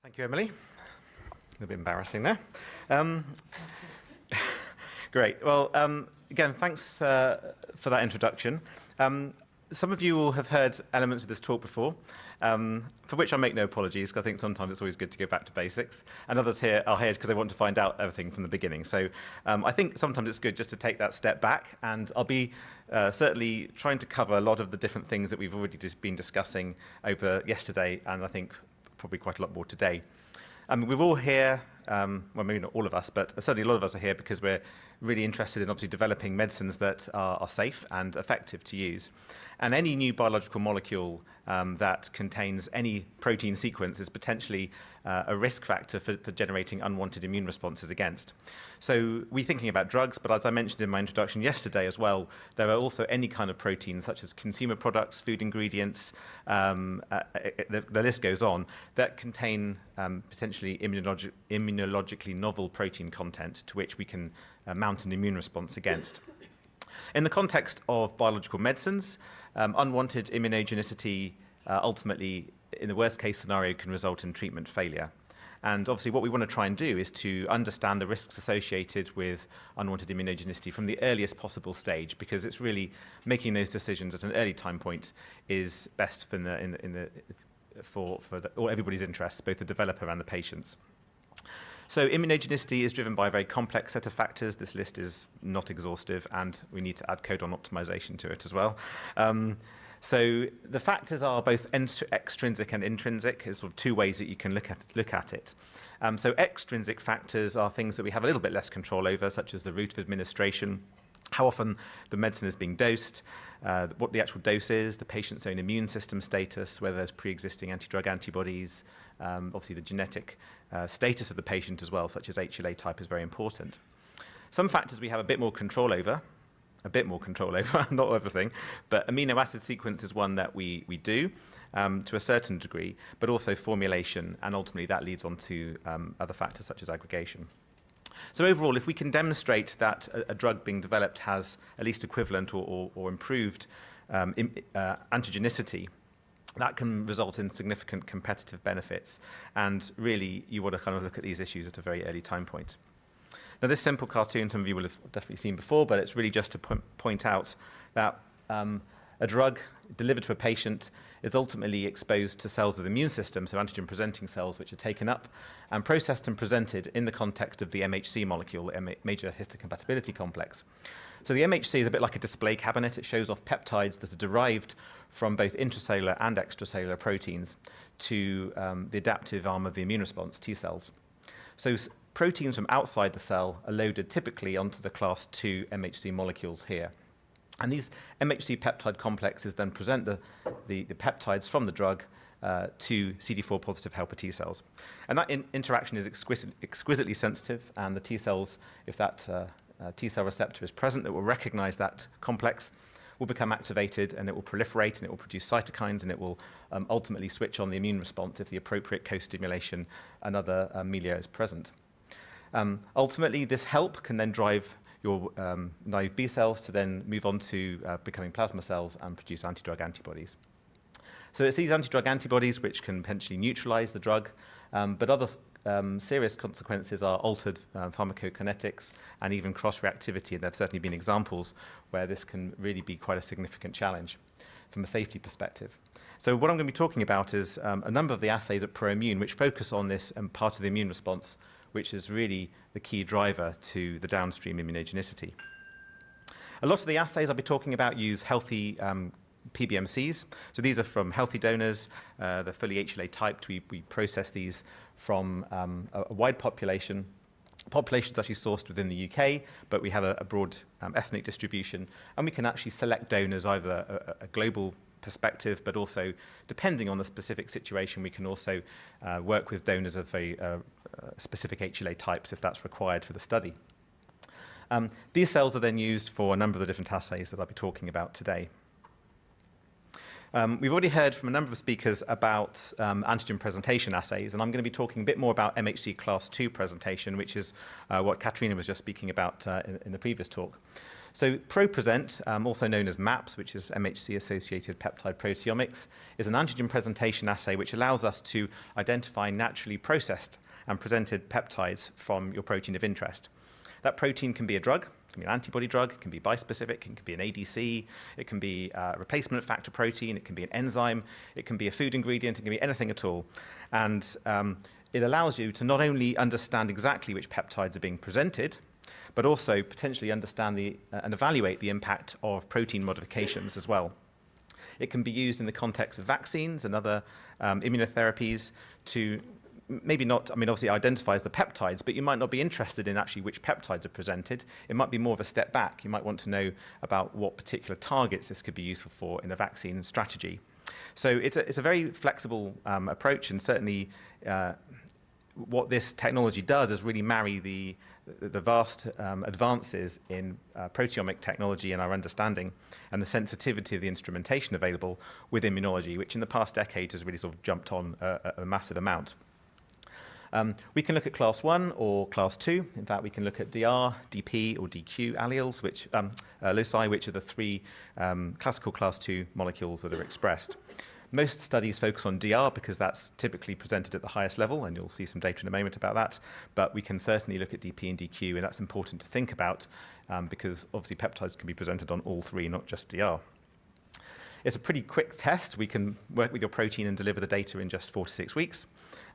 Thank you, Emily. A little bit embarrassing there. Great. Well, again, thanks for that introduction. Some of you will have heard elements of this talk before, for which I make no apologies, because I think sometimes it's always good to go back to basics. And others here are here because they want to find out everything from the beginning. So I think sometimes it's good just to take that step back, and I'll be certainly trying to cover a lot of the different things that we've already just been discussing over yesterday, and I think probably quite a lot more today. We're all here, well, maybe not all of us, but certainly a lot of us are here because we're really interested in obviously developing medicines that are safe and effective to use. And any new biological molecule that contains any protein sequence is potentially a risk factor for generating unwanted immune responses against. So we're thinking about drugs, but as I mentioned in my introduction yesterday as well, there are also any kind of proteins such as consumer products, food ingredients, the list goes on, that contain potentially immunologically novel protein content to which we can mount an immune response against. In the context of biological medicines, unwanted immunogenicity ultimately, in the worst case scenario, can result in treatment failure. And obviously what we want to try and do is to understand the risks associated with unwanted immunogenicity from the earliest possible stage, because it's really making those decisions at an early time point is best for everybody's interests, both the developer and the patients. So immunogenicity is driven by a very complex set of factors. This list is not exhaustive, and we need to add codon optimization to it as well. So the factors are both extrinsic and intrinsic. There's sort of two ways that you can look at it. So extrinsic factors are things that we have a little bit less control over, such as the route of administration, how often the medicine is being dosed, what the actual dose is, the patient's own immune system status, whether there's pre-existing anti-drug antibodies, obviously the genetic status of the patient as well, such as HLA type is very important. Some factors we have a bit more control over, not everything, but amino acid sequence is one that we do to a certain degree, but also formulation, and ultimately that leads on to other factors such as aggregation. So overall, if we can demonstrate that a drug being developed has at least equivalent or improved antigenicity, that can result in significant competitive benefits. And really, you want to kind of look at these issues at a very early time point. Now, this simple cartoon, some of you will have definitely seen before, but it's really just to point out that a drug delivered to a patient is ultimately exposed to cells of the immune system, so antigen-presenting cells, which are taken up and processed and presented in the context of the MHC molecule, the major histocompatibility complex. So the MHC is a bit like a display cabinet. It shows off peptides that are derived from both intracellular and extracellular proteins to the adaptive arm of the immune response, T cells. So proteins from outside the cell are loaded typically onto the class II MHC molecules here. And these MHC peptide complexes then present the peptides from the drug to CD4 positive helper T cells. And that interaction is exquisitely sensitive, and the T cells, if that T cell receptor is present that will recognize that complex, will become activated, and it will proliferate, and it will produce cytokines, and it will ultimately switch on the immune response if the appropriate co-stimulation and other milieu is present. Ultimately, this help can then drive your naive B cells to then move on to becoming plasma cells and produce anti-drug antibodies. So it's these anti-drug antibodies which can potentially neutralize the drug, but other serious consequences are altered pharmacokinetics and even cross-reactivity, and there have certainly been examples where this can really be quite a significant challenge from a safety perspective. So what I'm going to be talking about is a number of the assays at ProImmune which focus on this part of the immune response, which is really the key driver to the downstream immunogenicity. A lot of the assays I'll be talking about use healthy PBMCs. So these are from healthy donors. They're fully HLA typed. We process these from a wide population. The population is actually sourced within the UK, but we have a broad ethnic distribution, and we can actually select donors either a global perspective, but also, depending on the specific situation, we can also work with donors of very specific HLA types if that's required for the study. These cells are then used for a number of the different assays that I'll be talking about today. We've already heard from a number of speakers about antigen presentation assays, and I'm going to be talking a bit more about MHC class II presentation, which is what Katrina was just speaking about in the previous talk. So ProPresent, also known as MAPS, which is MHC-associated peptide proteomics, is an antigen presentation assay which allows us to identify naturally processed and presented peptides from your protein of interest. That protein can be a drug, it can be an antibody drug, it can be bispecific, it can be an ADC, it can be a replacement factor protein, it can be an enzyme, it can be a food ingredient, it can be anything at all. And it allows you to not only understand exactly which peptides are being presented, but also potentially understand and evaluate the impact of protein modifications as well. It can be used in the context of vaccines and other immunotherapies to maybe not, I mean, obviously it identifies the peptides, but you might not be interested in actually which peptides are presented. It might be more of a step back. You might want to know about what particular targets this could be useful for in a vaccine strategy. So it's a very flexible approach, and certainly what this technology does is really marry the vast advances in proteomic technology and our understanding and the sensitivity of the instrumentation available with immunology, which in the past decade has really sort of jumped on a massive amount. We can look at class 1 or class 2. In fact, we can look at DR, DP, or DQ alleles, which loci, which are the three classical class 2 molecules that are expressed. Most studies focus on DR because that's typically presented at the highest level, and you'll see some data in a moment about that. But we can certainly look at DP and DQ, and that's important to think about because obviously peptides can be presented on all three, not just DR. It's a pretty quick test. We can work with your protein and deliver the data in just 4 to 6 weeks.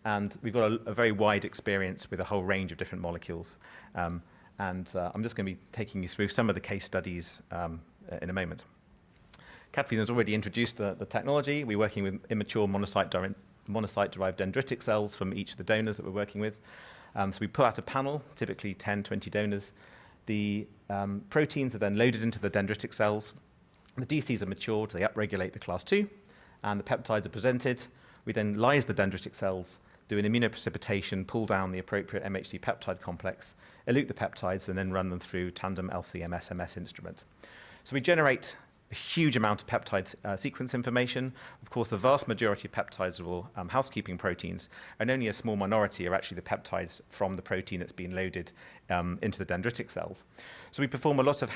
And we've got a very wide experience with a whole range of different molecules. I'm just going to be taking you through some of the case studies in a moment. Kathleen has already introduced the technology. We're working with immature monocyte-derived dendritic cells from each of the donors that we're working with. So we pull out a panel, typically 10, 20 donors. The proteins are then loaded into the dendritic cells. The DCs are matured, they upregulate the class 2, and the peptides are presented. We then lyse the dendritic cells, do an immunoprecipitation, pull down the appropriate MHC peptide complex, elute the peptides, and then run them through tandem LC-MS instrument. So we generate a huge amount of peptide sequence information. Of course, the vast majority of peptides are all housekeeping proteins, and only a small minority are actually the peptides from the protein that's been loaded into the dendritic cells. So we perform a lot of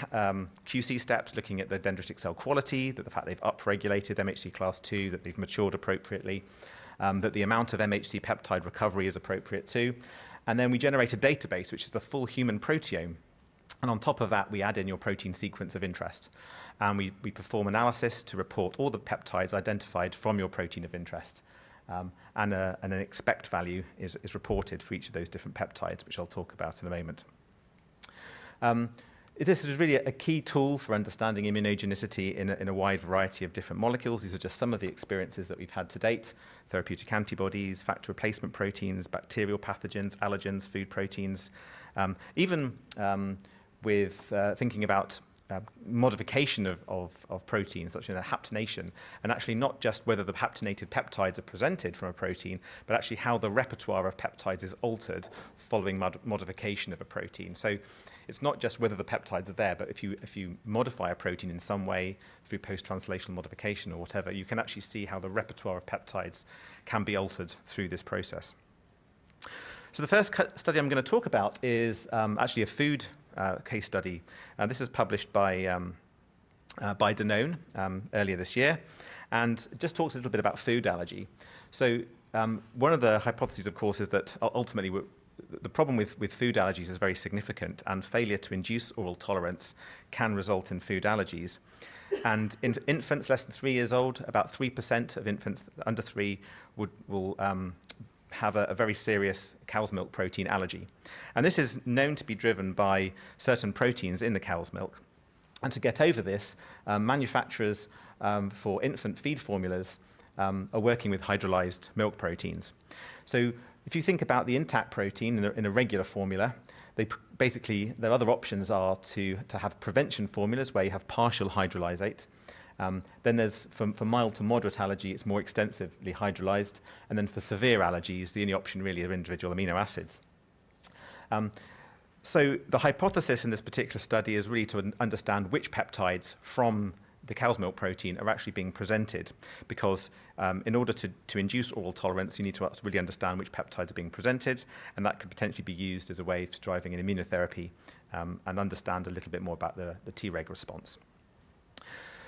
QC steps looking at the dendritic cell quality, that the fact they've upregulated MHC class 2, that they've matured appropriately, that the amount of MHC peptide recovery is appropriate too. And then we generate a database, which is the full human proteome. And on top of that, we add in your protein sequence of interest. And we perform analysis to report all the peptides identified from your protein of interest. And an expect value is reported for each of those different peptides, which I'll talk about in a moment. This is really a key tool for understanding immunogenicity in a wide variety of different molecules. These are just some of the experiences that we've had to date: therapeutic antibodies, factor replacement proteins, bacterial pathogens, allergens, food proteins, even with thinking about modification of proteins, such as haptenation, and actually not just whether the haptenated peptides are presented from a protein, but actually how the repertoire of peptides is altered following modification of a protein. So it's not just whether the peptides are there, but if you modify a protein in some way through post-translational modification or whatever, you can actually see how the repertoire of peptides can be altered through this process. So the first study I'm going to talk about is actually a food case study. This is published by Danone earlier this year, and it just talks a little bit about food allergy. So one of the hypotheses, of course, is that ultimately the problem with food allergies is very significant, and failure to induce oral tolerance can result in food allergies. And in infants less than 3 years old, about 3% of infants under 3 will have a very serious cow's milk protein allergy. And this is known to be driven by certain proteins in the cow's milk. And to get over this, manufacturers for infant feed formulas are working with hydrolyzed milk proteins. So if you think about the intact protein in a regular formula, their other options are to have prevention formulas where you have partial hydrolyzate. Then there's, for mild to moderate allergy, it's more extensively hydrolyzed. And then for severe allergies, the only option really are individual amino acids. So the hypothesis in this particular study is really to understand which peptides from the cow's milk protein are actually being presented, because in order to induce oral tolerance, you need to really understand which peptides are being presented, and that could potentially be used as a way for driving an immunotherapy and understand a little bit more about the Treg response.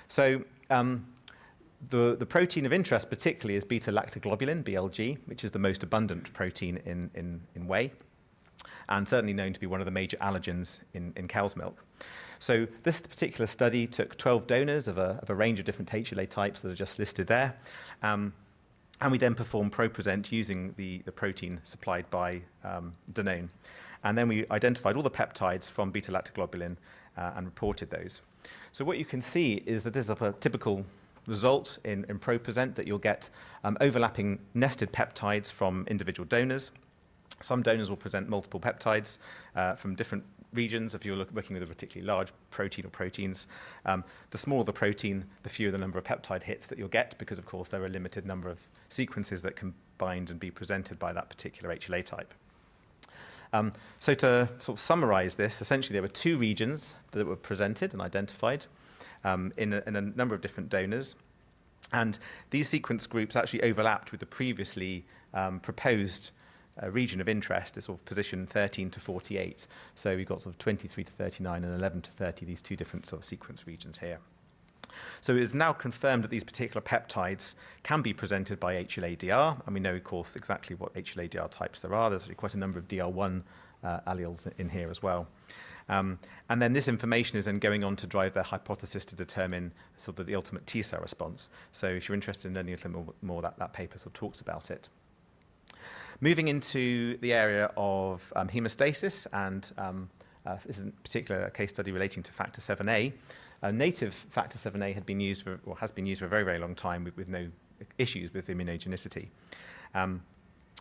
So the protein of interest particularly is beta-lactoglobulin, BLG, which is the most abundant protein in whey, and certainly known to be one of the major allergens in cow's milk. So this particular study took 12 donors of a range of different HLA types that are just listed there, and we then performed ProPresent using the protein supplied by Danone. And then we identified all the peptides from beta-lactoglobulin and reported those. So what you can see is that this is a typical result in ProPresent, that you'll get overlapping nested peptides from individual donors. Some donors will present multiple peptides from different regions if you're working with a particularly large protein or proteins. The smaller the protein, the fewer the number of peptide hits that you'll get, because of course there are a limited number of sequences that can bind and be presented by that particular HLA type. So to sort of summarize this, essentially there were two regions that were presented and identified in a number of different donors. And these sequence groups actually overlapped with the previously proposed region of interest, this sort of position 13 to 48. So we've got sort of 23 to 39 and 11 to 30, these two different sort of sequence regions here. So it is now confirmed that these particular peptides can be presented by HLA-DR, and we know, of course, exactly what HLA-DR types there are. There's quite a number of DR1 alleles in here as well. And then this information is then going on to drive their hypothesis to determine sort of the ultimate T-cell response. So if you're interested in learning a little more, that paper sort of talks about it. Moving into the area of hemostasis, and this is in particular a case study relating to factor 7A. Native factor 7A had been used for, or has been used for a very, very long time with no issues with immunogenicity.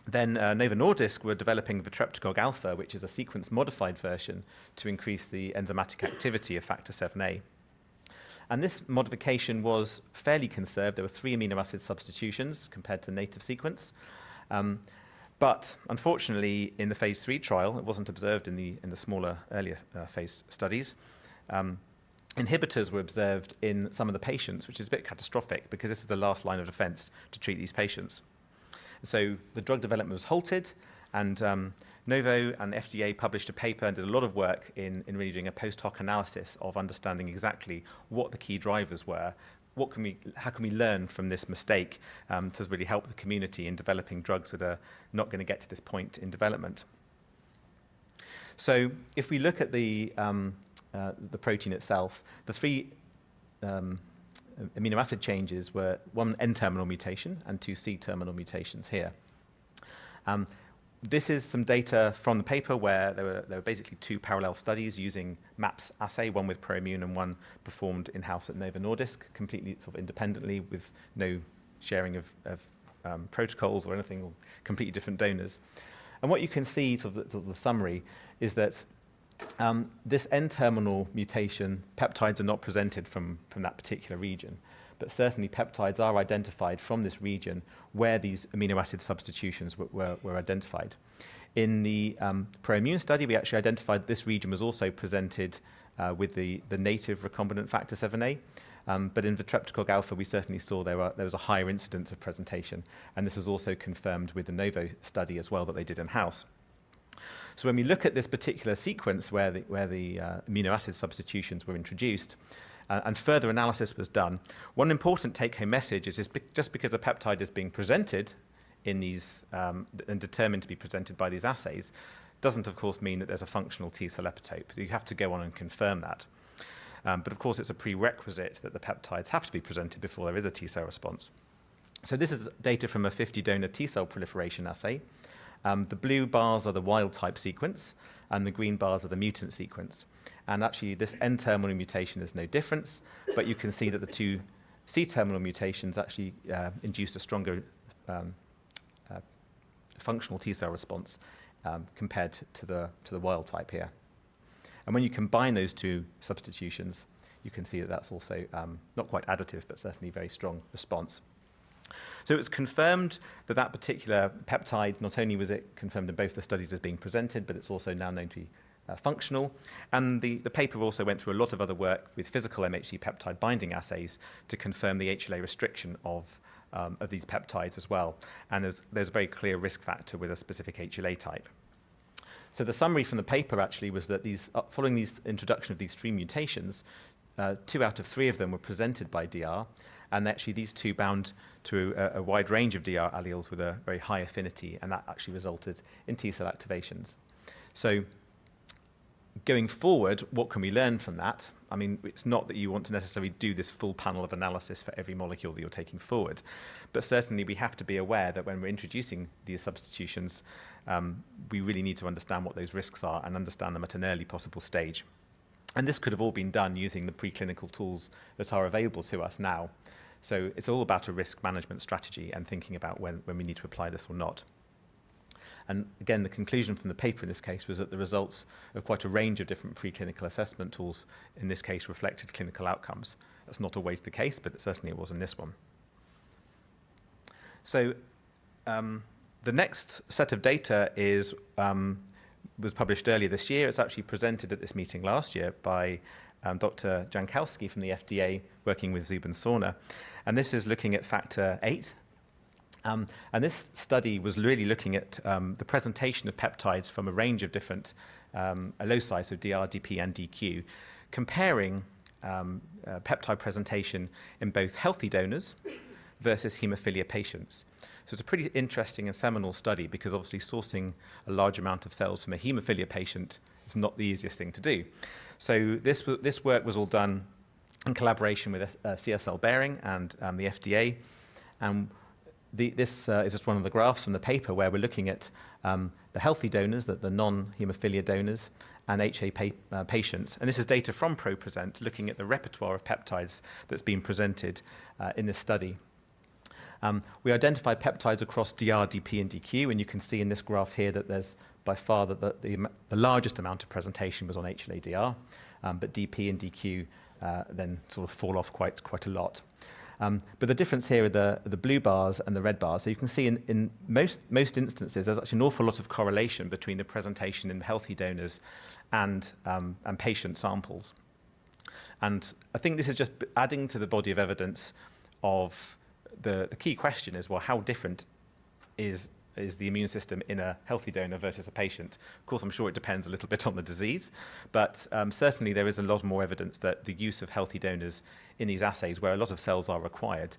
Then Novo Nordisk were developing Vitreptocog alpha, which is a sequence-modified version to increase the enzymatic activity of factor 7A. And this modification was fairly conserved. There were 3 amino acid substitutions compared to the native sequence. But unfortunately, in the phase 3 trial, it wasn't observed in the smaller, earlier phase studies. Inhibitors were observed in some of the patients, which is a bit catastrophic because this is the last line of defense to treat these patients. So the drug development was halted, and Novo and FDA published a paper and did a lot of work in really doing a post hoc analysis of understanding exactly what the key drivers were. How can we learn from this mistake to really help the community in developing drugs that are not going to get to this point in development? So if we look at the protein itself, the 3 amino acid changes were 1 N-terminal mutation and 2 C-terminal mutations here. This is some data from the paper where there were basically 2 parallel studies using MAPS assay, one with ProImmune and one performed in-house at Novo Nordisk, completely sort of independently with no sharing of protocols or anything, or completely different donors. And what you can see, sort of the summary, is that this N-terminal mutation, peptides are not presented from that particular region, but certainly peptides are identified from this region where these amino acid substitutions were identified. In the ProImmune study, we actually identified this region was also presented with the native recombinant factor 7A, but in Vitreptocog alpha, we certainly saw there was a higher incidence of presentation, and this was also confirmed with the Novo study as well that they did in-house. So when we look at this particular sequence where the amino acid substitutions were introduced, and further analysis was done, one important take-home message is just because a peptide is being presented in these and determined to be presented by these assays, doesn't of course mean that there's a functional T-cell epitope. So you have to go on and confirm that. But of course it's a prerequisite that the peptides have to be presented before there is a T-cell response. So this is data from a 50-donor T-cell proliferation assay. The blue bars are the wild-type sequence, and the green bars are the mutant sequence. And actually, this N-terminal mutation is no difference, but you can see that the 2 C-terminal mutations actually induced a stronger functional T-cell response compared to the wild-type here. And when you combine those 2 substitutions, you can see that that's also not quite additive, but certainly very strong response. So it was confirmed that that particular peptide, not only was it confirmed in both the studies as being presented, but it's also now known to be functional. And the paper also went through a lot of other work with physical MHC peptide binding assays to confirm the HLA restriction of these peptides as well. And there's a very clear risk factor with a specific HLA type. So the summary from the paper actually was that following the introduction of these 3 mutations, 2 out of 3 of them were presented by DR, and actually these 2 bound to a wide range of DR alleles with a very high affinity, and that actually resulted in T-cell activations. So going forward, what can we learn from that? I mean, it's not that you want to necessarily do this full panel of analysis for every molecule that you're taking forward, but certainly we have to be aware that when we're introducing these substitutions, we really need to understand what those risks are and understand them at an early possible stage. And this could have all been done using the preclinical tools that are available to us now. So it's all about a risk management strategy and thinking about when we need to apply this or not. And again, the conclusion from the paper in this case was that the results of quite a range of different preclinical assessment tools in this case reflected clinical outcomes. That's not always the case, but certainly it was in this one. So the next set of data was published earlier this year. It's actually presented at this meeting last year by Dr. Jankowski from the FDA working with Zubin Sorna. And this is looking at factor 8. And this study was really looking at the presentation of peptides from a range of different loci, so DR, DP, and DQ, comparing peptide presentation in both healthy donors versus hemophilia patients. So it's a pretty interesting and seminal study because obviously sourcing a large amount of cells from a hemophilia patient is not the easiest thing to do. So this work was all done in collaboration with CSL Behring and the FDA. And this is just one of the graphs from the paper where we're looking at the healthy donors, the non-hemophilia donors, and HA patients. And this is data from ProPresent looking at the repertoire of peptides that's been presented in this study. We identified peptides across DR, DP, and DQ, and you can see in this graph here that there's by far the largest amount of presentation was on HLA-DR, but DP and DQ then sort of fall off quite a lot. But the difference here are the blue bars and the red bars. So you can see in most instances, there's actually an awful lot of correlation between the presentation in healthy donors and patient samples. And I think this is just adding to the body of evidence of the key question is, well, how different is the immune system in a healthy donor versus a patient? Of course, I'm sure it depends a little bit on the disease, but certainly there is a lot more evidence that the use of healthy donors in these assays, where a lot of cells are required,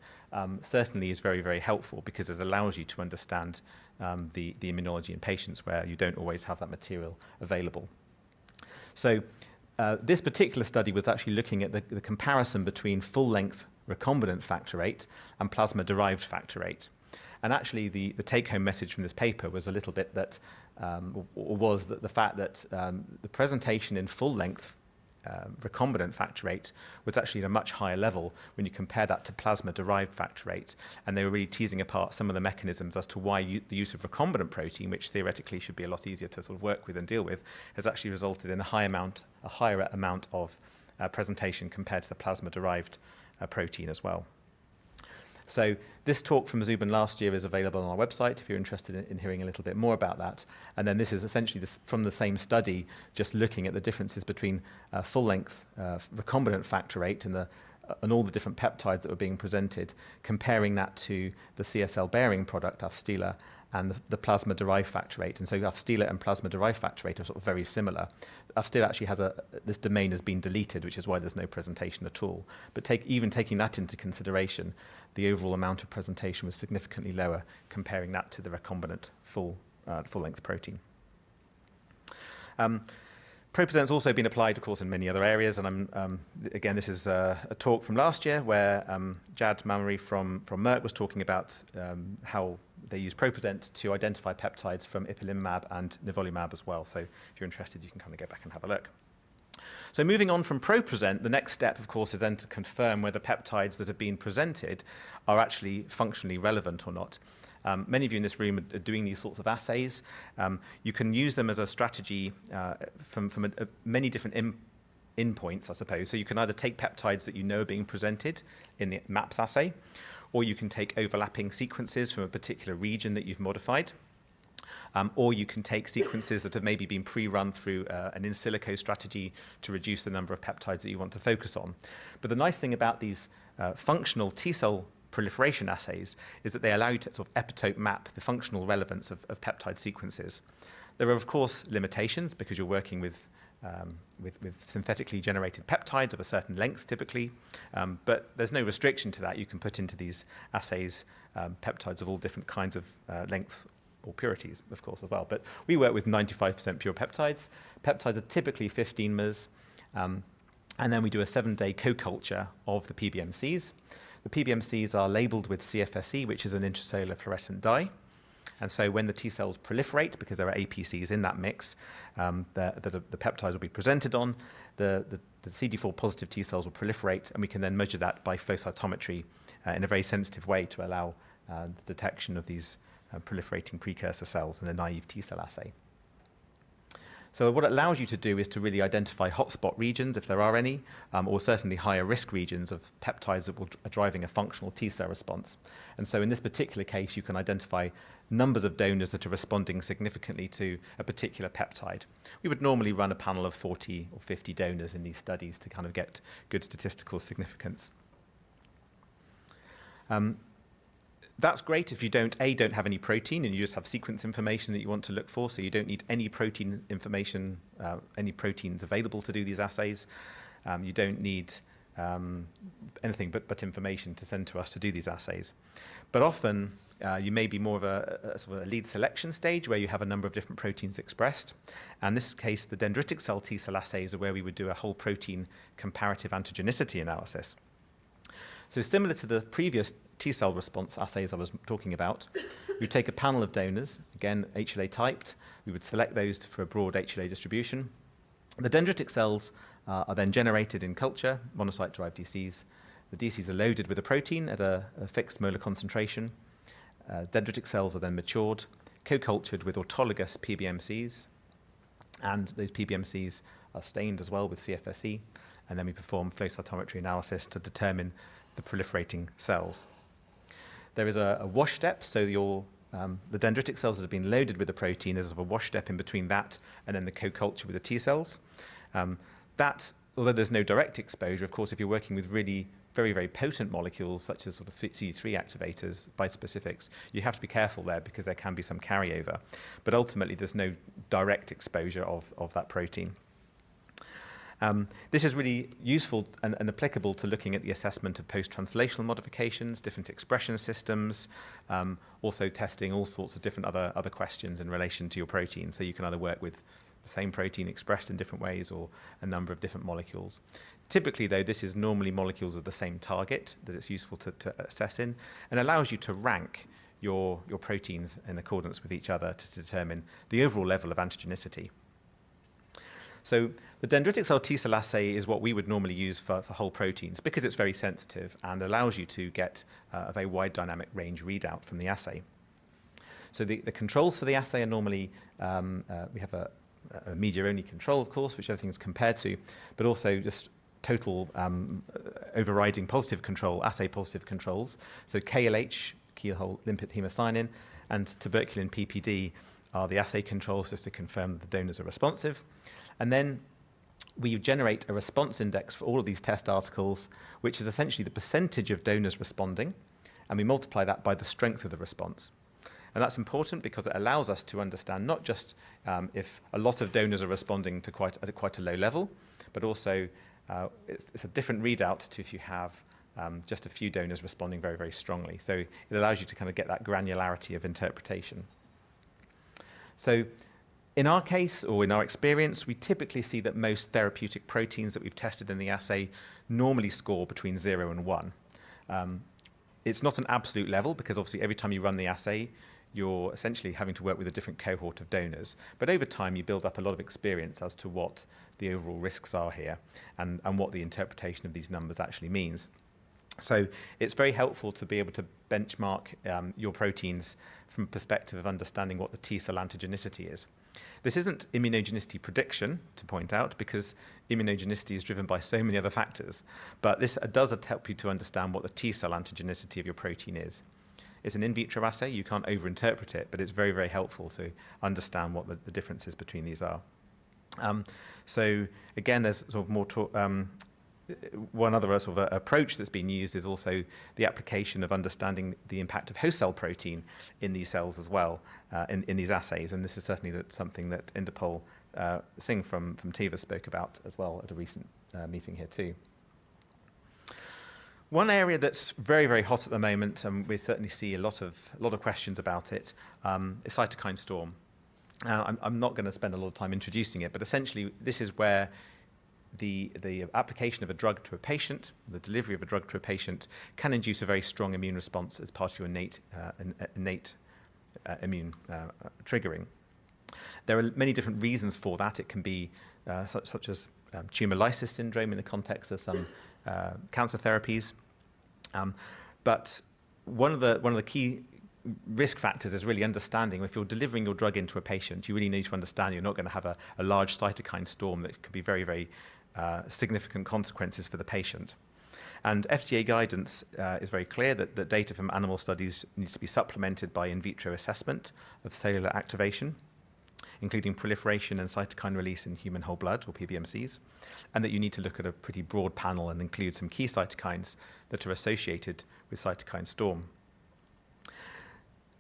certainly is very, very helpful because it allows you to understand the immunology in patients where you don't always have that material available. So this particular study was actually looking at the comparison between full-length recombinant factor VIII and plasma-derived factor VIII. And actually, the take-home message from this paper was a little bit that, the fact that the presentation in full-length recombinant factor VIII was actually at a much higher level when you compare that to plasma-derived factor VIII. And they were really teasing apart some of the mechanisms as to why the use of recombinant protein, which theoretically should be a lot easier to sort of work with and deal with, has actually resulted in a higher amount of presentation compared to the plasma-derived protein as well. So this talk from Zubin last year is available on our website if you're interested in hearing a little bit more about that. And then this is essentially from the same study, just looking at the differences between full-length recombinant factor VIII and all the different peptides that were being presented, comparing that to the CSL Behring product, Afstila, and the plasma-derived factor VIII. And so Afstila and plasma-derived factor VIII are sort of very similar. Afstila actually has this domain has been deleted, which is why there's no presentation at all. But even taking that into consideration, the overall amount of presentation was significantly lower, comparing that to the recombinant full-length protein. ProPresent's also been applied, of course, in many other areas, and again, this is a talk from last year where Jad Mamri from Merck was talking about how they use ProPresent to identify peptides from ipilimumab and nivolumab as well. So if you're interested, you can kind of go back and have a look. So moving on from ProPresent, the next step, of course, is then to confirm whether peptides that have been presented are actually functionally relevant or not. Many of you in this room are doing these sorts of assays. You can use them as a strategy from many different endpoints, I suppose. So you can either take peptides that you know are being presented in the MAPS assay, or you can take overlapping sequences from a particular region that you've modified. or you can take sequences that have maybe been pre-run through an in silico strategy to reduce the number of peptides that you want to focus on. But the nice thing about these functional T-cell proliferation assays is that they allow you to sort of epitope map the functional relevance of peptide sequences. There are, of course, limitations because you're working with synthetically generated peptides of a certain length typically, but there's no restriction to that. You can put into these assays peptides of all different kinds of lengths or purities, of course, as well. But we work with 95% pure peptides. Peptides are typically 15 mers, and then we do a 7-day co-culture of the PBMCs. The PBMCs are labeled with CFSE, which is an intracellular fluorescent dye. And so when the T cells proliferate, because there are APCs in that mix, the peptides will be presented on, the CD4 positive T cells will proliferate, and we can then measure that by flow cytometry in a very sensitive way to allow the detection of these proliferating precursor cells in a naive T cell assay. So what it allows you to do is to really identify hotspot regions, if there are any, or certainly higher risk regions of peptides that are driving a functional T cell response. And so in this particular case, you can identify numbers of donors that are responding significantly to a particular peptide. We would normally run a panel of 40 or 50 donors in these studies to kind of get good statistical significance. That's great if you don't have any protein and you just have sequence information that you want to look for, so you don't need any protein information, any proteins available to do these assays. You don't need anything but information to send to us to do these assays. But often you may be more of a sort of a lead selection stage where you have a number of different proteins expressed. And in this case, the dendritic cell T cell assays are where we would do a whole protein comparative antigenicity analysis. So similar to the previous T cell response assays I was talking about, we'd take a panel of donors, again HLA typed. We would select those for a broad HLA distribution. The dendritic cells are then generated in culture, monocyte-derived DCs. The DCs are loaded with a protein at a fixed molar concentration. Dendritic cells are then matured, co-cultured with autologous PBMCs, and those PBMCs are stained as well with CFSE, and then we perform flow cytometry analysis to determine the proliferating cells. There is a wash step, so the dendritic cells that have been loaded with the protein, there's a wash step in between that and then the co-culture with the T cells. Although there's no direct exposure, of course, if you're working with really very, very potent molecules such as sort of CD3 activators, bispecifics, you have to be careful there because there can be some carryover. But ultimately, there's no direct exposure of that protein. This is really useful and applicable to looking at the assessment of post-translational modifications, different expression systems, also testing all sorts of different other questions in relation to your protein. So you can either work with the same protein expressed in different ways or a number of different molecules. Typically, though, this is normally molecules of the same target that it's useful to assess in and allows you to rank your proteins in accordance with each other to determine the overall level of antigenicity. So the dendritic cell T cell assay is what we would normally use for whole proteins because it's very sensitive and allows you to get a very wide dynamic range readout from the assay. So the controls for the assay are normally, we have a media-only control, of course, which everything is compared to, but also just total overriding positive control, assay positive controls. So KLH, keyhole limpet hemocyanin, and tuberculin PPD are the assay controls just to confirm that the donors are responsive. And then we generate a response index for all of these test articles, which is essentially the percentage of donors responding, and we multiply that by the strength of the response. And that's important because it allows us to understand not just if a lot of donors are responding to quite a low level, but also it's a different readout to if you have just a few donors responding very, very strongly. So it allows you to kind of get that granularity of interpretation. So in our case, or in our experience, we typically see that most therapeutic proteins that we've tested in the assay normally score between 0 and 1. It's not an absolute level because obviously every time you run the assay, you're essentially having to work with a different cohort of donors. But over time, you build up a lot of experience as to what the overall risks are here and what the interpretation of these numbers actually means. So it's very helpful to be able to benchmark your proteins from a perspective of understanding what the T cell antigenicity is. This isn't immunogenicity prediction, to point out, because immunogenicity is driven by so many other factors. But this does help you to understand what the T cell antigenicity of your protein is. It's an in vitro assay. You can't overinterpret it, but it's very, very helpful to understand what the differences between these are. So again, there's sort of more one other sort of approach that's been used is also the application of understanding the impact of host cell protein in these cells as well, in these assays. And this is certainly something that Interpol Singh from Teva spoke about as well at a recent meeting here too. One area that's very, very hot at the moment, and we certainly see a lot of questions about it, is cytokine storm. I'm not going to spend a lot of time introducing it, but essentially this is where the application of a drug to a patient, the delivery of a drug to a patient, can induce a very strong immune response as part of your innate immune triggering. There are many different reasons for that. It can be such as tumor lysis syndrome in the context of some cancer therapies. But one of the key risk factors is really understanding if you're delivering your drug into a patient, you really need to understand you're not going to have a large cytokine storm that could be very, very significant consequences for the patient. And FDA guidance is very clear that data from animal studies needs to be supplemented by in vitro assessment of cellular activation, including proliferation and cytokine release in human whole blood, or PBMCs, and that you need to look at a pretty broad panel and include some key cytokines that are associated with cytokine storm.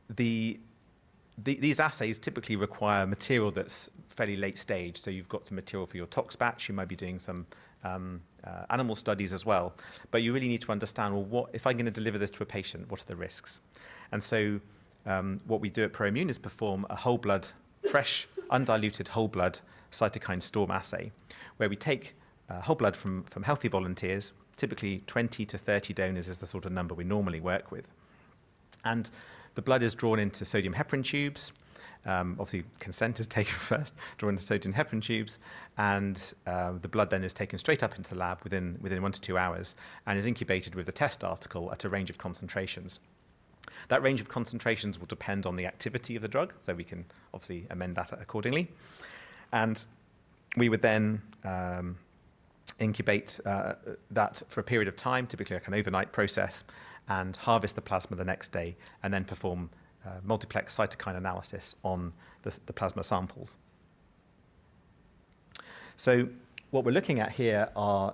These assays typically require material that's fairly late stage, so you've got some material for your tox batch, you might be doing some animal studies as well, but you really need to understand, well, if I'm going to deliver this to a patient, what are the risks? And so what we do at ProImmune is perform a whole blood, fresh, undiluted whole blood cytokine storm assay, where we take whole blood from healthy volunteers, typically 20 to 30 donors is the sort of number we normally work with. And the blood is drawn into sodium heparin tubes. Obviously, consent is taken first, drawn into sodium heparin tubes, and the blood then is taken straight up into the lab within 1 to 2 hours and is incubated with the test article at a range of concentrations. That range of concentrations will depend on the activity of the drug, so we can obviously amend that accordingly. And we would then incubate that for a period of time, typically like an overnight process, and harvest the plasma the next day, and then perform multiplex cytokine analysis on the plasma samples. So what we're looking at here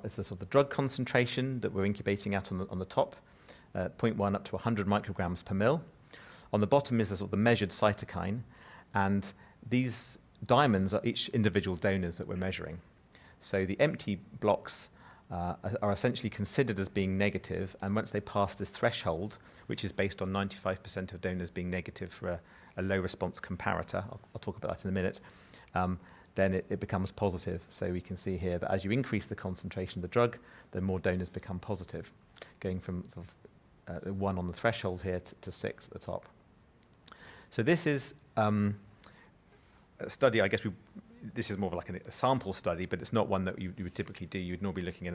is the sort of the drug concentration that we're incubating at on the top, 0.1 up to 100 micrograms per mil. On the bottom is the sort of the measured cytokine, and these diamonds are each individual donors that we're measuring. So the empty blocks are essentially considered as being negative, and once they pass this threshold, which is based on 95% of donors being negative for a low response comparator, I'll talk about that in a minute, then it becomes positive. So we can see here that as you increase the concentration of the drug, the more donors become positive, going from sort of 1 on the threshold here to 6 at the top. So this is a study, I guess this is more of like a sample study, but it's not one that you would typically do. You'd normally be looking at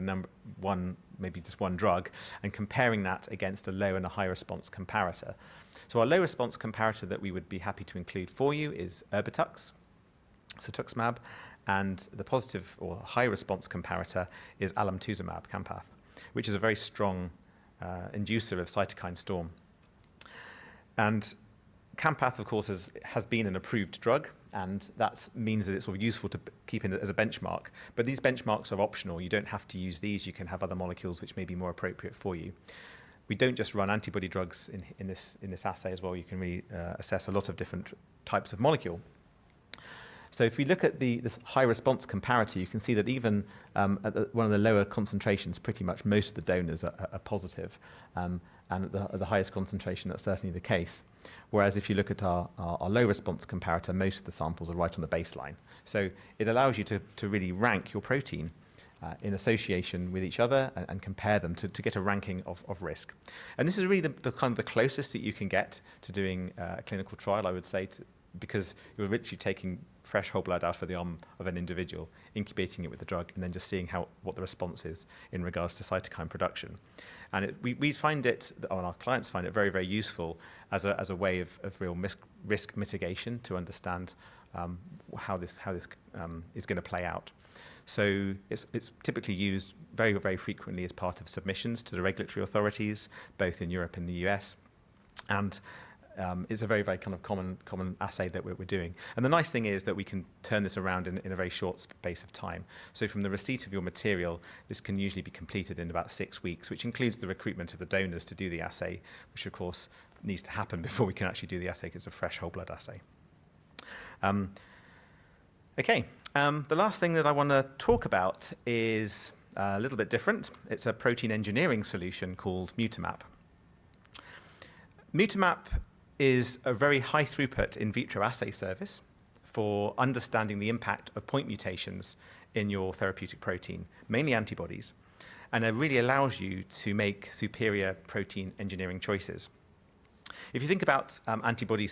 maybe just one drug, and comparing that against a low and a high response comparator. So our low response comparator that we would be happy to include for you is Erbitux, cetuximab, and the positive or high response comparator is alemtuzumab, Campath, which is a very strong inducer of cytokine storm. And Campath, of course, has been an approved drug, and that means that it's sort of useful to keep in as a benchmark. But these benchmarks are optional. You don't have to use these. You can have other molecules which may be more appropriate for you. We don't just run antibody drugs in this assay as well. You can really assess a lot of different types of molecule. So if we look at this high response comparator, you can see that even at one of the lower concentrations, pretty much most of the donors are positive. And at the highest concentration, that's certainly the case. Whereas if you look at our low response comparator, most of the samples are right on the baseline. So it allows you to really rank your protein in association with each other and compare them to get a ranking of risk. And this is really the kind of the closest that you can get to doing a clinical trial, I would say, because you're literally taking fresh whole blood out of the arm of an individual, incubating it with the drug, and then just seeing what the response is in regards to cytokine production. And we find it, and our clients find it very, very useful as a way of real risk mitigation to understand how this is going to play out. So it's typically used very, very frequently as part of submissions to the regulatory authorities, both in Europe and the US. And it's a very, very kind of common assay that we're doing. And the nice thing is that we can turn this around in a very short space of time. So from the receipt of your material, this can usually be completed in about 6 weeks, which includes the recruitment of the donors to do the assay, which of course needs to happen before we can actually do the assay because it's a fresh whole blood assay. The last thing that I want to talk about is a little bit different. It's a protein engineering solution called Mutamap. Mutamap is a very high throughput in vitro assay service for understanding the impact of point mutations in your therapeutic protein, mainly antibodies, and it really allows you to make superior protein engineering choices. If you think about antibody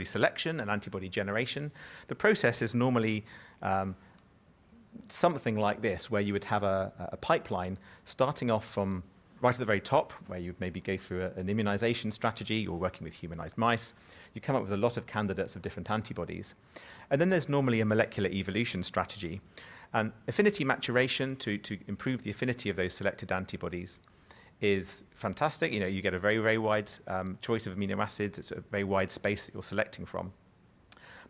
selection and antibody generation, the process is normally something like this, where you would have a pipeline starting off from right at the very top, where you maybe go through an immunization strategy, you're working with humanized mice, you come up with a lot of candidates of different antibodies. And then there's normally a molecular evolution strategy. And affinity maturation to improve the affinity of those selected antibodies is fantastic. You know, you get a very, very wide choice of amino acids. It's a very wide space that you're selecting from.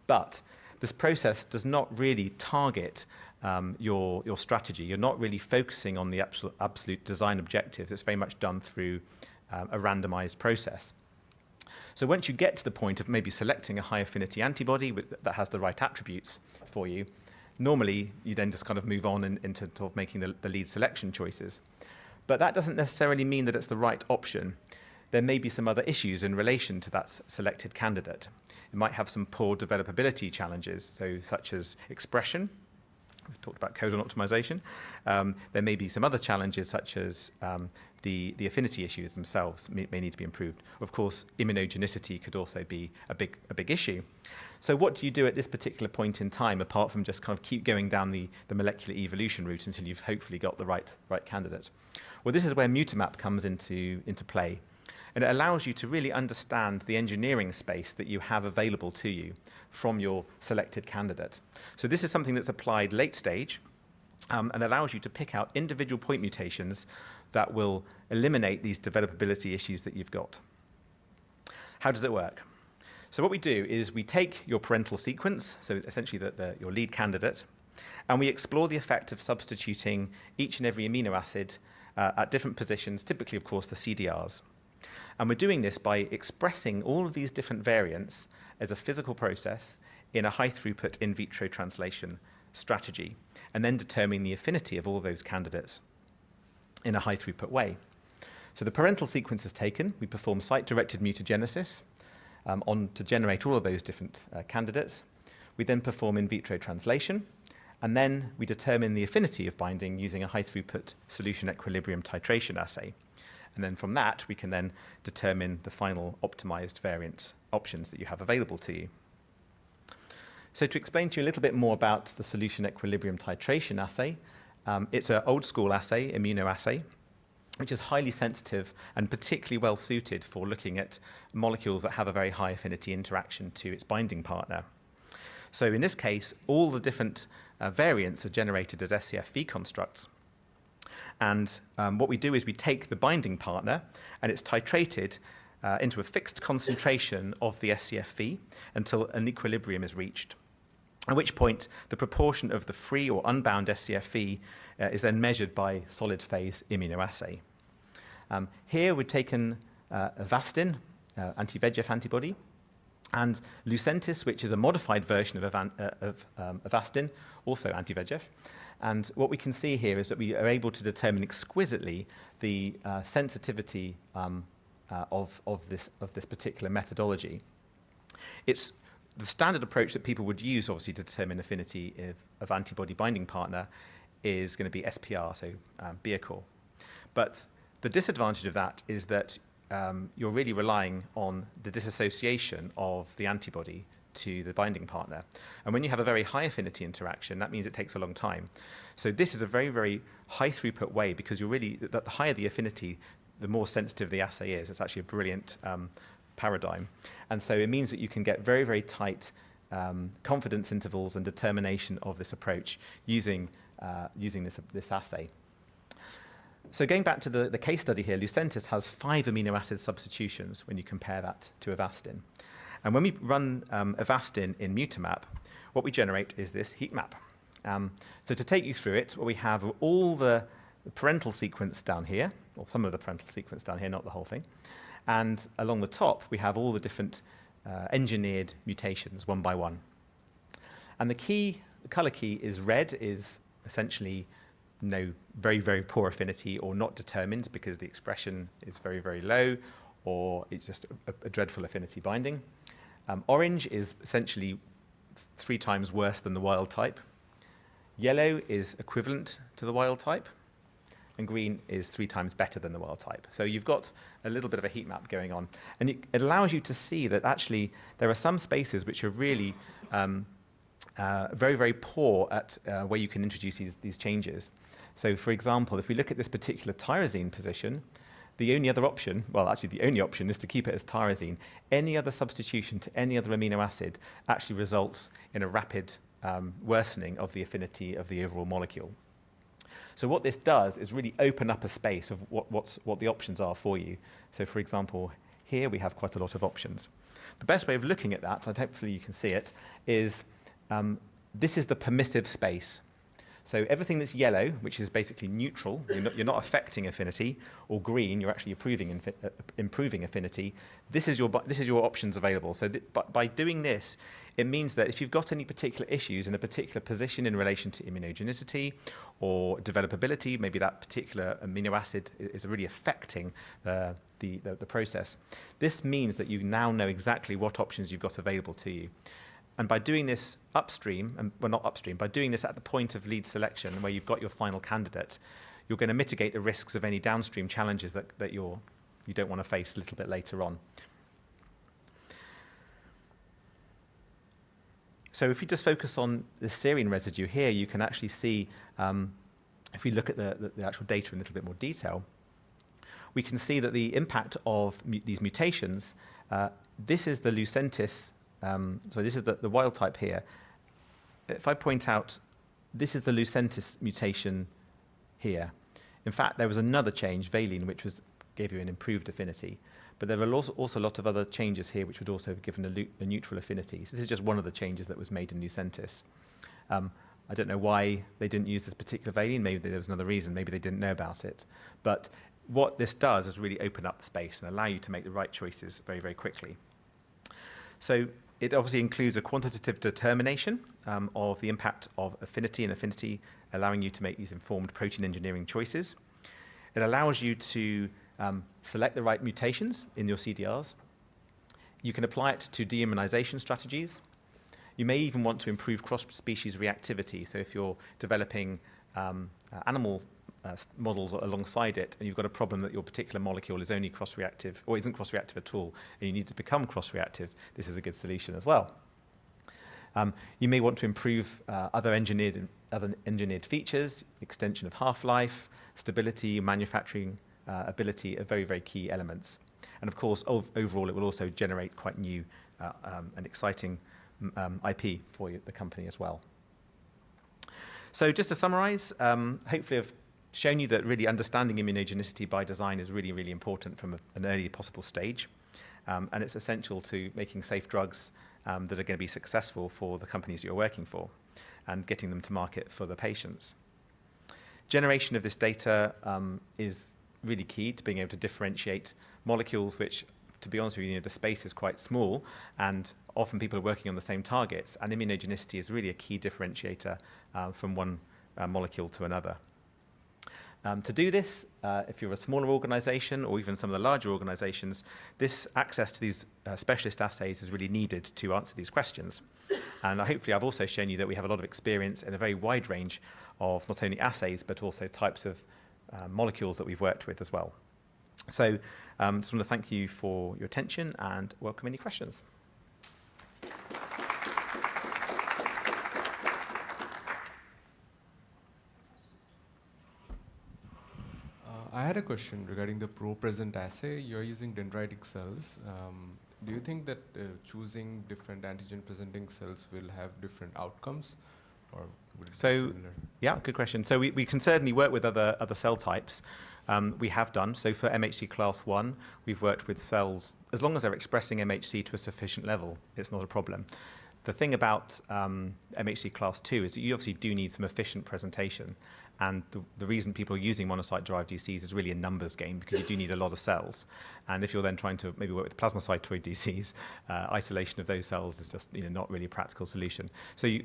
But this process does not really target your strategy. You're not really focusing on the absolute design objectives. It's very much done through a randomized process. So once you get to the point of maybe selecting a high affinity antibody that has the right attributes for you, normally you then just kind of move on into sort of making the lead selection choices. But that doesn't necessarily mean that it's the right option. There may be some other issues in relation to that selected candidate. It might have some poor developability challenges, such as expression. We've talked about codon optimization. There may be some other challenges, such as the affinity issues themselves may need to be improved. Of course, immunogenicity could also be a big issue. So what do you do at this particular point in time, apart from just kind of keep going down the molecular evolution route until you've hopefully got the right candidate? Well, this is where Mutamap comes into play. And it allows you to really understand the engineering space that you have available to you from your selected candidate. So this is something that's applied late stage and allows you to pick out individual point mutations that will eliminate these developability issues that you've got. How does it work? So what we do is we take your parental sequence, so essentially your lead candidate, and we explore the effect of substituting each and every amino acid at different positions, typically, of course, the CDRs. And we're doing this by expressing all of these different variants as a physical process in a high-throughput in vitro translation strategy, and then determining the affinity of all those candidates in a high-throughput way. So the parental sequence is taken. We perform site-directed mutagenesis to generate all of those different candidates. We then perform in vitro translation, and then we determine the affinity of binding using a high-throughput solution equilibrium titration assay. And then from that, we can then determine the final optimized variant options that you have available to you. So to explain to you a little bit more about the solution equilibrium titration assay, it's an old school assay, immunoassay, which is highly sensitive and particularly well suited for looking at molecules that have a very high affinity interaction to its binding partner. So in this case, all the different variants are generated as SCFV constructs. And what we do is we take the binding partner and it's titrated into a fixed concentration of the SCFV until an equilibrium is reached, at which point the proportion of the free or unbound SCFV is then measured by solid phase immunoassay. Here we've taken Avastin, anti-VEGF antibody, and Lucentis, which is a modified version of Avastin, also anti-VEGF. And what we can see here is that we are able to determine exquisitely the sensitivity of this particular methodology. It's the standard approach that people would use, obviously, to determine affinity of antibody binding partner is going to be SPR, so Biacore. But the disadvantage of that is that you're really relying on the dissociation of the antibody to the binding partner. And when you have a very high affinity interaction, that means it takes a long time. So this is a very, very high throughput way because you're really, the higher the affinity, the more sensitive the assay is. It's actually a brilliant paradigm. And so it means that you can get very, very tight confidence intervals and determination of this approach using this assay. So going back to the case study here, Lucentis has 5 amino acid substitutions when you compare that to Avastin. And when we run Avastin in Mutamap, what we generate is this heat map. So to take you through it, what we have are all the parental sequence down here, or some of the parental sequence down here, not the whole thing. And along the top, we have all the different engineered mutations, one by one. And the color key is red, is essentially no very, very poor affinity or not determined because the expression is very, very low, or it's just a dreadful affinity binding. Orange is essentially 3 times worse than the wild type. Yellow is equivalent to the wild type, and green is 3 times better than the wild type. So you've got a little bit of a heat map going on. And it allows you to see that actually there are some spaces which are really very, very poor at where you can introduce these changes. So for example, if we look at this particular tyrosine position, the only other option, well, actually the only option is to keep it as tyrosine. Any other substitution to any other amino acid actually results in a rapid worsening of the affinity of the overall molecule. So what this does is really open up a space of what the options are for you. So for example, here we have quite a lot of options. The best way of looking at that, and hopefully you can see it, is this is the permissive space. So everything that's yellow, which is basically neutral, you're not affecting affinity, or green, you're actually improving affinity. This is your options available. So by doing this, it means that if you've got any particular issues in a particular position in relation to immunogenicity or developability, maybe that particular amino acid is really affecting the process. This means that you now know exactly what options you've got available to you. And by doing this upstream, well, not upstream, by doing this at the point of lead selection where you've got your final candidate, you're going to mitigate the risks of any downstream challenges that you don't want to face a little bit later on. So if we just focus on the serine residue here, you can actually see, if we look at the actual data in a little bit more detail, we can see that the impact of these mutations, this is the Lucentis. So this is the wild type here. If I point out, this is the Lucentis mutation here. In fact, there was another change, valine, which gave you an improved affinity. But there were also a lot of other changes here which would also have given a neutral affinity. So this is just one of the changes that was made in Lucentis. I don't know why they didn't use this particular valine. Maybe there was another reason. Maybe they didn't know about it. But what this does is really open up the space and allow you to make the right choices very, very quickly. So it obviously includes a quantitative determination of the impact of affinity, allowing you to make these informed protein engineering choices. It allows you to select the right mutations in your CDRs. You can apply it to deimmunization strategies. You may even want to improve cross-species reactivity. So if you're developing animal models alongside it, and you've got a problem that your particular molecule is only cross-reactive or isn't cross-reactive at all, and you need to become cross-reactive, this is a good solution as well. You may want to improve other engineered features, extension of half-life, stability, manufacturing ability are very, very key elements. And of course, overall, it will also generate quite new and exciting IP for the company as well. So just to summarize, hopefully I've shown you that really understanding immunogenicity by design is really, really important from an early possible stage. And it's essential to making safe drugs that are going to be successful for the companies you're working for and getting them to market for the patients. Generation of this data is really key to being able to differentiate molecules which, to be honest with you, the space is quite small and often people are working on the same targets, and immunogenicity is really a key differentiator from one molecule to another. To do this, if you're a smaller organization or even some of the larger organizations, this access to these specialist assays is really needed to answer these questions. And hopefully I've also shown you that we have a lot of experience in a very wide range of not only assays, but also types of molecules that we've worked with as well. So I just want to thank you for your attention and welcome any questions. I had a question regarding the pro-present assay. You're using dendritic cells. Do you think that choosing different antigen-presenting cells will have different outcomes or would it be So, similar? yeah, good question. So we can certainly work with other cell types. We have done. So for MHC class 1, we've worked with cells, as long as they're expressing MHC to a sufficient level, it's not a problem. The thing about MHC class 2 is that you obviously do need some efficient presentation. And the reason people are using monocyte-derived DCs is really a numbers game, because you do need a lot of cells. And if you're then trying to maybe work with plasmacytoid DCs, isolation of those cells is just not really a practical solution. So you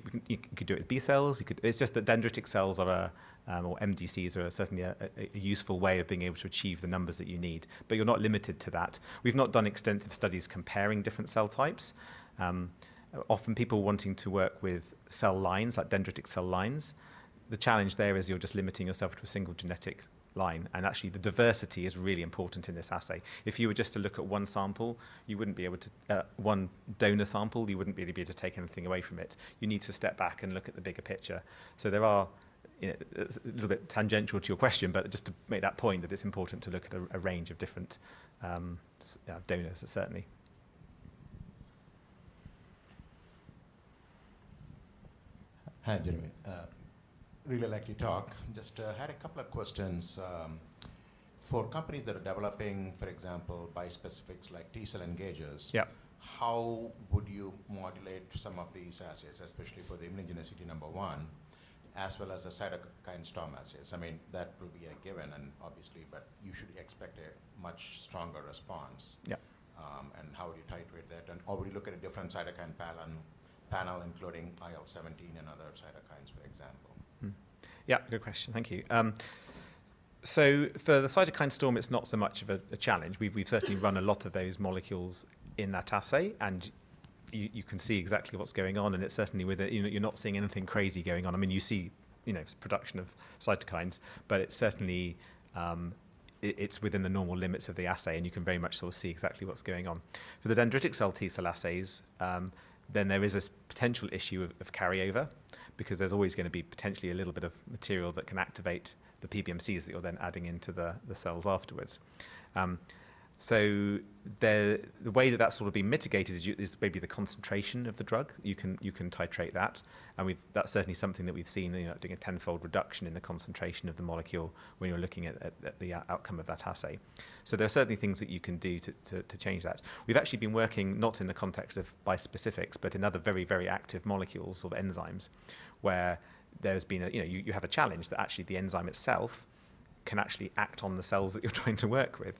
could do it with B cells. It's just that dendritic cells are or MDCs are certainly a useful way of being able to achieve the numbers that you need. But you're not limited to that. We've not done extensive studies comparing different cell types. Often people wanting to work with cell lines, like dendritic cell lines. The challenge there is you're just limiting yourself to a single genetic line, and actually the diversity is really important in this assay. If you were just to look at one sample, you wouldn't be able to, one donor sample, you wouldn't really be able to take anything away from it. You need to step back and look at the bigger picture. So there are, it's a little bit tangential to your question, but just to make that point that it's important to look at a range of different donors, certainly. Hi, Jeremy. Really like your talk. Just had a couple of questions. For companies that are developing, for example, bispecifics like T-cell engagers, how would you modulate some of these assays, especially for the immunogenicity #1, as well as the cytokine storm assays? I mean, that will be a given, and obviously, but you should expect a much stronger response. And how would you titrate that? And or would you look at a different cytokine panel, including IL-17 and other cytokines, for example? Yeah, good question. Thank you. So for the cytokine storm, it's not so much of a challenge. We've certainly run a lot of those molecules in that assay, and you can see exactly what's going on. And it's certainly with it, you're not seeing anything crazy going on. I mean, you see, production of cytokines, but it's certainly it's within the normal limits of the assay, and you can very much sort of see exactly what's going on. For the dendritic cell T-cell assays, then there is a potential issue of carryover, because there's always going to be potentially a little bit of material that can activate the PBMCs that you're then adding into the cells afterwards. So the way that that's sort of been mitigated is maybe the concentration of the drug. You can titrate that, and that's certainly something that we've seen, doing a tenfold reduction in the concentration of the molecule when you're looking at the outcome of that assay. So there are certainly things that you can do to change that. We've actually been working not in the context of bispecifics, but in other very, very active molecules or enzymes, where there's been you have a challenge that actually the enzyme itself can actually act on the cells that you're trying to work with.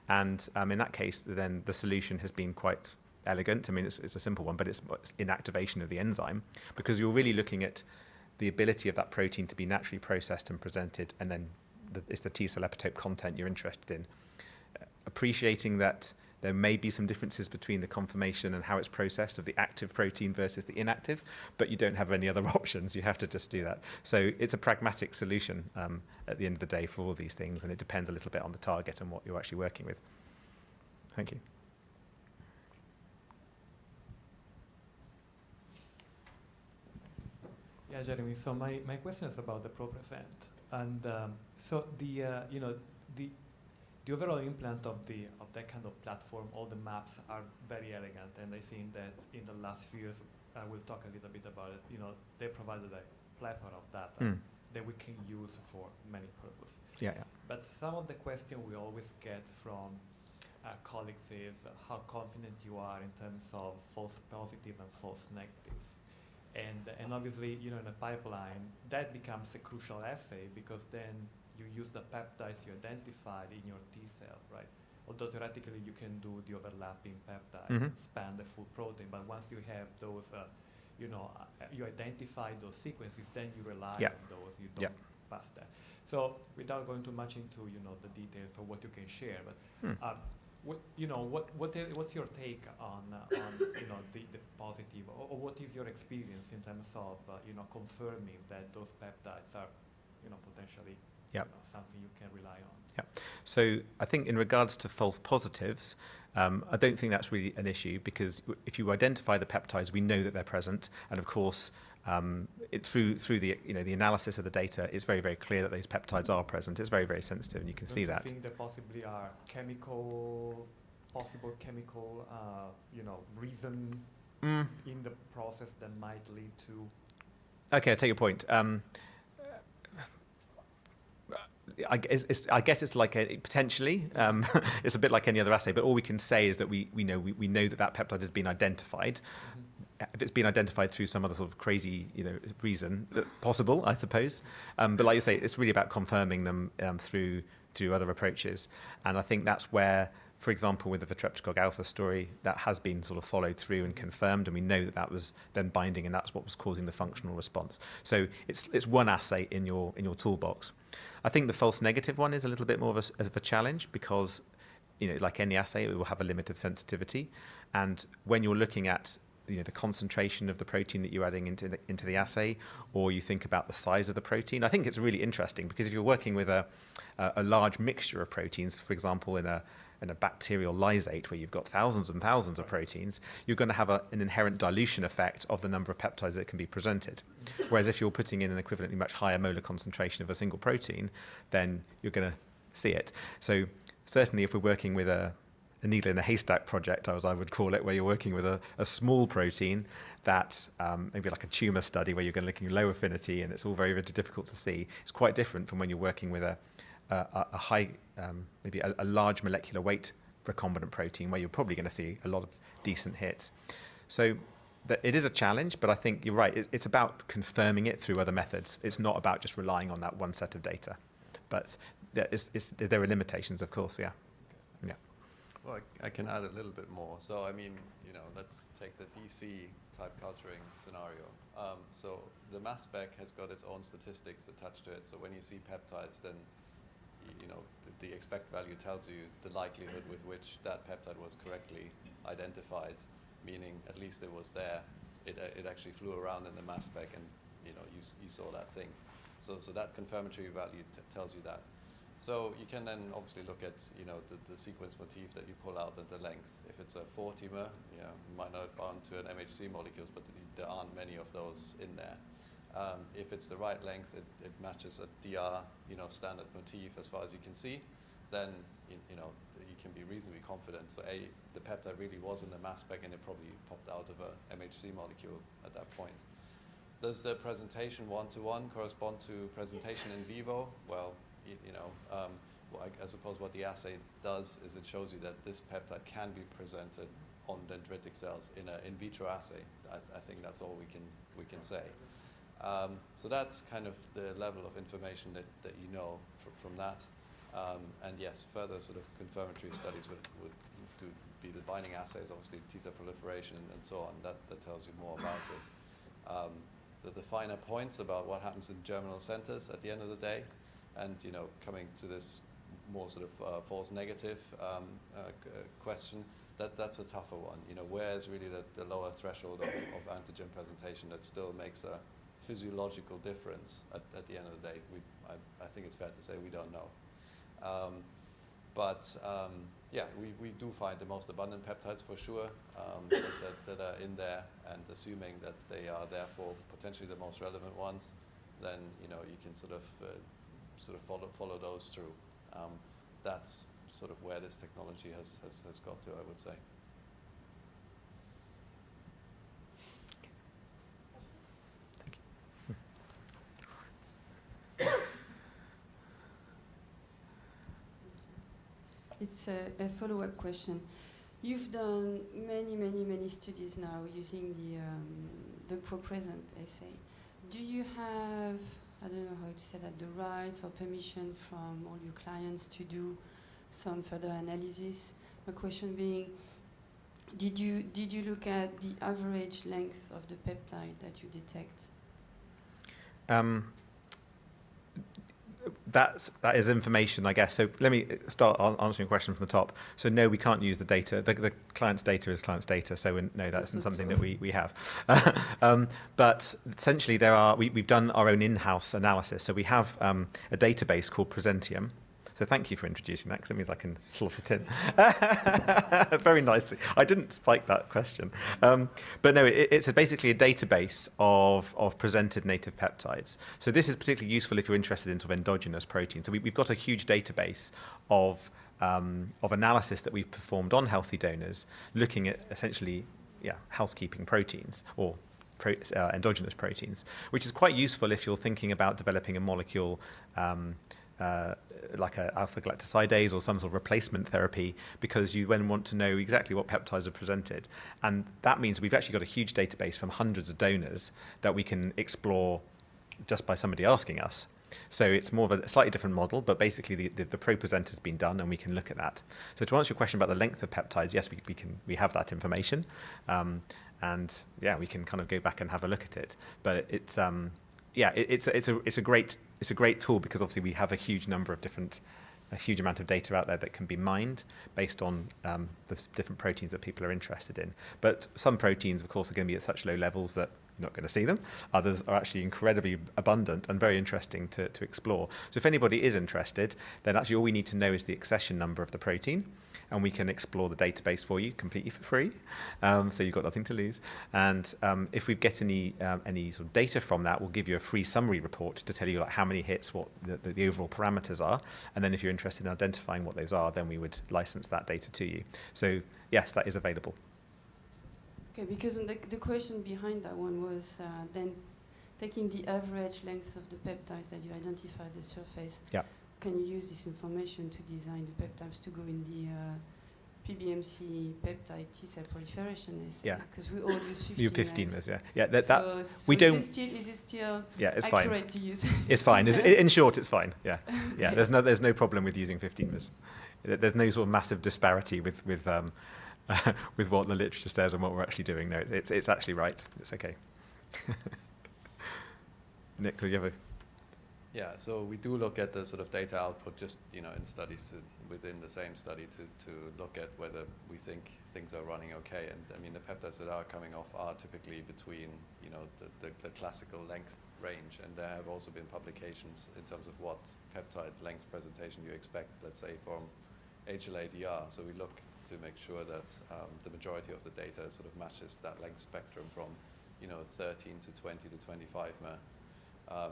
And in that case, then the solution has been quite elegant. I mean, it's a simple one, but it's inactivation of the enzyme, because you're really looking at the ability of that protein to be naturally processed and presented, and then it's the T-cell epitope content you're interested in. Appreciating that there may be some differences between the conformation and how it's processed of the active protein versus the inactive, but you don't have any other options. You have to just do that. So it's a pragmatic solution at the end of the day for all these things, and it depends a little bit on the target and what you're actually working with. Thank you. Yeah, Jeremy. So my question is about the ProPresent, and so the overall implant of that kind of platform, all the maps are very elegant, and I think that in the last few years, we'll talk a little bit about it. They provided a plethora of data that we can use for many purposes. Yeah. But some of the question we always get from colleagues is how confident you are in terms of false positive and false negatives. And obviously, in a pipeline, that becomes a crucial assay, because then you use the peptides you identified in your T cell, right? Although theoretically you can do the overlapping peptide, span the full protein, but once you have those, you identify those sequences, then you rely on those, you don't pass that. So without going too much into, the details of what you can share, but what's your take on the positive, or what is your experience in terms of, confirming that those peptides are, potentially something you can rely on? Yeah. So I think in regards to false positives, I don't think that's really an issue, because if you identify the peptides, we know that they're present, and of course, through the the analysis of the data, it's very, very clear that those peptides are present. It's very, very sensitive, and you can see that. Do you think there possibly are possible chemical reason in the process that might lead to Okay, I take your point. I guess it's like potentially it's a bit like any other assay, but all we can say is that we know that peptide has been identified. If it's been identified through some other sort of crazy reason, possible, I suppose. But like you say, it's really about confirming them through other approaches, and I think that's where, for example, with the Vitreptocog alpha story, that has been sort of followed through and confirmed, and we know that was then binding, and that's what was causing the functional response. So it's one assay in your toolbox. I think the false negative one is a little bit more of a challenge because, like any assay, it will have a limit of sensitivity, and when you're looking at the concentration of the protein that you're adding into the assay, or you think about the size of the protein, I think it's really interesting because if you're working with a large mixture of proteins, for example, in a bacterial lysate where you've got thousands and thousands of proteins, you're going to have an inherent dilution effect of the number of peptides that can be presented. Whereas if you're putting in an equivalently much higher molar concentration of a single protein, then you're going to see it. So certainly if we're working with a needle in a haystack project, as I would call it, where you're working with a small protein that maybe like a tumor study where you're going to look at low affinity and it's all very, very difficult to see. It's quite different from when you're working with a high, maybe a large molecular weight recombinant protein where you're probably going to see a lot of decent hits. So it is a challenge, but I think you're right. It's about confirming it through other methods. It's not about just relying on that one set of data. But there are limitations, of course, yeah. Yeah. Well, I can add a little bit more. So, I mean, let's take the DC type culturing scenario. So the mass spec has got its own statistics attached to it. So when you see peptides, then the expect value tells you the likelihood with which that peptide was correctly identified, meaning at least it was there. It actually flew around in the mass spec, and you saw that thing. So that confirmatory value tells you that. So you can then obviously look at the sequence motif that you pull out and the length. If it's a 4-temer, you might not bound to an MHC molecules, but there aren't many of those in there. If it's the right length, it matches a DR standard motif as far as you can see, then you can be reasonably confident. So the peptide really was in the mass spec and it probably popped out of a MHC molecule at that point. Does the presentation one-to-one correspond to presentation in vivo? Well, I suppose what the assay does is it shows you that this peptide can be presented on dendritic cells in an in vitro assay. I think that's all we can say. So that's kind of the level of information that you know from that. And yes, further sort of confirmatory studies would be the binding assays, obviously T-cell proliferation and so on. That tells you more about it. The finer points about what happens in germinal centers at the end of the day, and coming to this more sort of false negative question, that's a tougher one. Where's really the lower threshold of antigen presentation that still makes a physiological difference at the end of the day? I think it's fair to say we don't know. Yeah, we do find the most abundant peptides for sure that are in there, and assuming that they are therefore potentially the most relevant ones, then you can sort of follow those through. That's sort of where this technology has got to, I would say. It's a follow-up question. You've done many studies now using the ProPresent assay. Do you have, I don't know how to say that, the rights or permission from all your clients to do some further analysis? My question being, did you look at the average length of the peptide that you detect? That is information, I guess. So let me start answering a question from the top. So no, we can't use the data. The client's data is client's data. So no, that isn't something that we have. But essentially, we've done our own in-house analysis. So we have a database called Presentium. So thank you for introducing that, because it means I can slot it in very nicely. I didn't spike that question. But no, it's basically a database of presented native peptides. So this is particularly useful if you're interested in sort of endogenous proteins. So we've got a huge database of analysis that we've performed on healthy donors, looking at essentially housekeeping proteins, or endogenous proteins, which is quite useful if you're thinking about developing a molecule like an alpha-galactosidase or some sort of replacement therapy, because you then want to know exactly what peptides are presented. And that means we've actually got a huge database from hundreds of donors that we can explore just by somebody asking us. So it's more of a slightly different model, but basically the pro-present has been done and we can look at that. So to answer your question about the length of peptides, yes, we have that information. And yeah, we can kind of go back and have a look at it. But it's it's a great tool, because obviously we have a huge amount of data out there that can be mined based on the different proteins that people are interested in. But some proteins, of course, are going to be at such low levels that you're not going to see them. Others are actually incredibly abundant and very interesting to explore. So if anybody is interested, then actually all we need to know is the accession number of the protein, and we can explore the database for you completely for free. So you've got nothing to lose. And if we get any sort of data from that, we'll give you a free summary report to tell you like how many hits, what the overall parameters are. And then if you're interested in identifying what those are, then we would license that data to you. So yes, that is available. Okay, because the question behind that one was then taking the average length of the peptides that you identify at the surface. Yeah. Can you use this information to design the peptides to go in the PBMC peptide T-cell proliferation assay? Yeah. Because we all use 15 You 15 Ms. Ms, yeah. So we don't. Is it still Yeah, it's accurate fine. to use? It's fine. In short, it's fine. Yeah. Okay. There's no problem with using 15 Ms. There's no sort of massive disparity with with what the literature says and what we're actually doing. No, it's actually right. It's okay. Nick, do you have a? Yeah, so we do look at the sort of data output just, in studies within the same study to look at whether we think things are running okay. And I mean, the peptides that are coming off are typically between, the classical length range. And there have also been publications in terms of what peptide length presentation you expect, let's say, from HLA-DR. So we look to make sure that the majority of the data sort of matches that length spectrum from, 13 to 20 to 25 mer.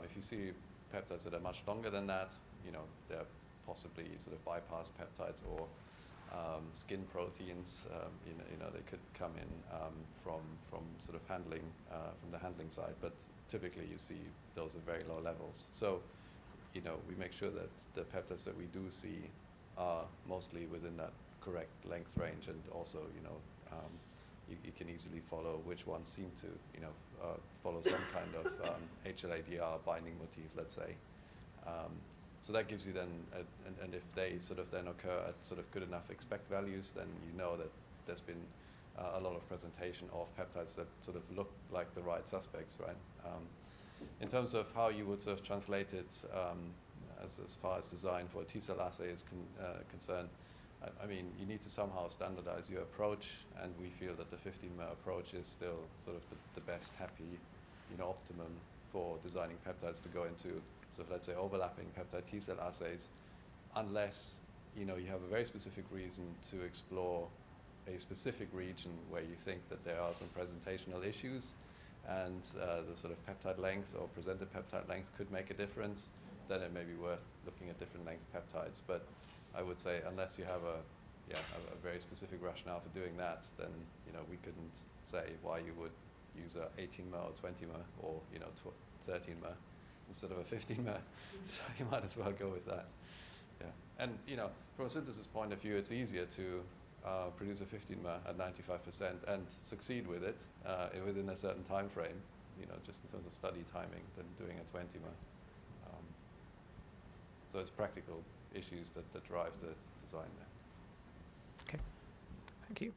If you see peptides that are much longer than that, they're possibly sort of bypass peptides or skin proteins. They could come in from sort of handling, from the handling side, but typically you see those at very low levels. So, we make sure that the peptides that we do see are mostly within that correct length range, and also, you can easily follow which ones seem to, follow some kind of HLA-DR binding motif, let's say. So that gives you then, and if they sort of then occur at sort of good enough expect values, then you know that there's been a lot of presentation of peptides that sort of look like the right suspects, right? In terms of how you would sort of translate it as far as design for a T-cell assay is concerned, I mean, you need to somehow standardize your approach, and we feel that the 15-mer approach is still sort of the best happy, optimum for designing peptides to go into, so let's say, overlapping peptide T-cell assays, unless, you have a very specific reason to explore a specific region where you think that there are some presentational issues, and the sort of peptide length or presented peptide length could make a difference, then it may be worth looking at different length peptides. But I would say unless you have a very specific rationale for doing that, then we couldn't say why you would use a 18-mer or 20-mer or 13-mer instead of a 15-mer. So you might as well go with that. Yeah, and from a synthesis point of view, it's easier to produce a 15-mer at 95% and succeed with it within a certain time frame, just in terms of study timing, than doing a 20-mer. So it's practical issues that drive the design there. Okay, thank you.